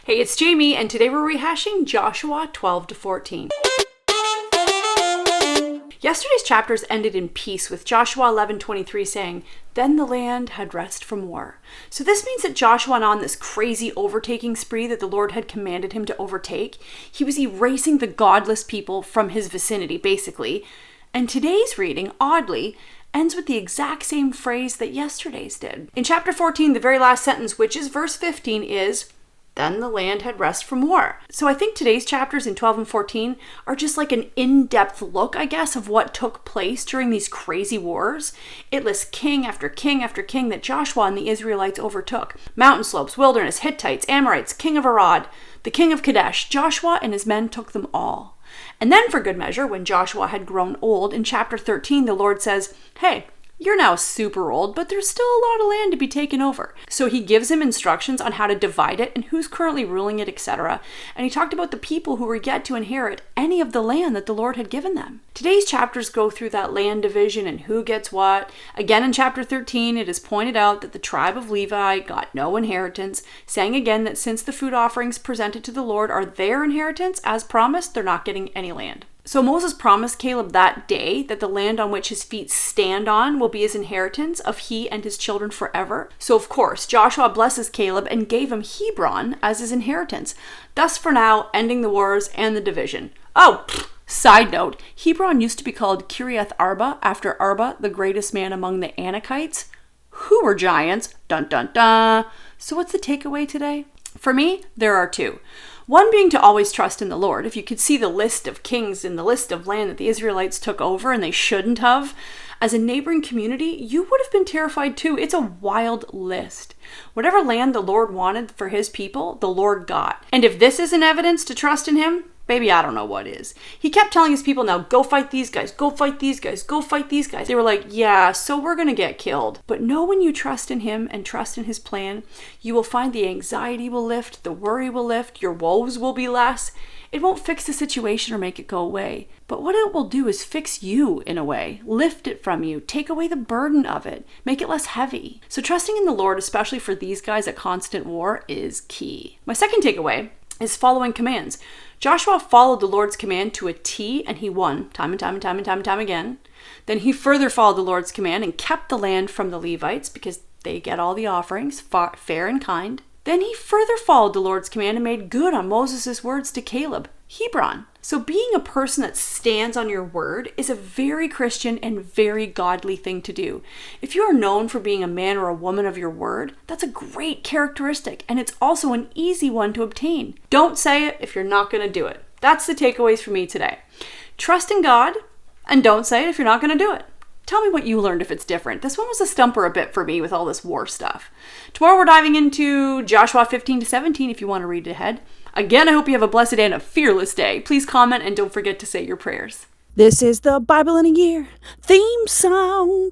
Hey, it's Jamie, and today we're rehashing Joshua 12 to 14. Yesterday's chapters ended in peace with Joshua 11:23 saying, "Then the land had rest from war." So this means that Joshua went on this crazy overtaking spree that the Lord had commanded him to overtake. He was erasing the godless people from his vicinity, basically. And today's reading, oddly, ends with the exact same phrase that yesterday's did. In chapter 14, the very last sentence, which is verse 15, is, "Then the land had rest from war." So I think today's chapters in 12 and 14 are just like an in-depth look, I guess, of what took place during these crazy wars. It lists king after king after king that Joshua and the Israelites overtook. Mountain slopes, wilderness, Hittites, Amorites, king of Arad, the king of Kadesh. Joshua and his men took them all. And then for good measure, when Joshua had grown old, in chapter 13, the Lord says, "Hey, you're now super old, but there's still a lot of land to be taken over." So he gives him instructions on how to divide it and who's currently ruling it, etc. And he talked about the people who were yet to inherit any of the land that the Lord had given them. Today's chapters go through that land division and who gets what. Again, in chapter 13, it is pointed out that the tribe of Levi got no inheritance, saying again that since the food offerings presented to the Lord are their inheritance, as promised, they're not getting any land. So Moses promised Caleb that day that the land on which his feet stand on will be his inheritance of he and his children forever. So of course, Joshua blesses Caleb and gave him Hebron as his inheritance, thus for now ending the wars and the division. Side note, Hebron used to be called Kiriath Arba after Arba, the greatest man among the Anakites, who were giants. Dun dun dun. So what's the takeaway today? For me, there are two. One being to always trust in the Lord. If you could see the list of kings and the list of land that the Israelites took over and they shouldn't have, as a neighboring community, you would have been terrified too. It's a wild list. Whatever land the Lord wanted for his people, the Lord got. And if this isn't evidence to trust in him, baby, I don't know what is. He kept telling his people, now go fight these guys, go fight these guys, go fight these guys. They were like, yeah, so we're going to get killed. But know when you trust in him and trust in his plan, you will find the anxiety will lift, the worry will lift, your woes will be less. It won't fix the situation or make it go away. But what it will do is fix you in a way, lift it from you, take away the burden of it, make it less heavy. So trusting in the Lord, especially for these guys at constant war, is key. My second takeaway is following commands. Joshua followed the Lord's command to a T, and he won time and time again. Then he further followed the Lord's command and kept the land from the Levites because they get all the offerings, fair and kind. Then he further followed the Lord's command and made good on Moses' words to Caleb, Hebron. So being a person that stands on your word is a very Christian and very godly thing to do. If you are known for being a man or a woman of your word, that's a great characteristic, and it's also an easy one to obtain. Don't say it if you're not going to do it. That's the takeaways for me today. Trust in God, and don't say it if you're not going to do it. Tell me what you learned if it's different. This one was a stumper a bit for me with all this war stuff. Tomorrow we're diving into Joshua 15 to 17 if you want to read it ahead. Again, I hope you have a blessed and a fearless day. Please comment and don't forget to say your prayers. This is the Bible in a Year theme song.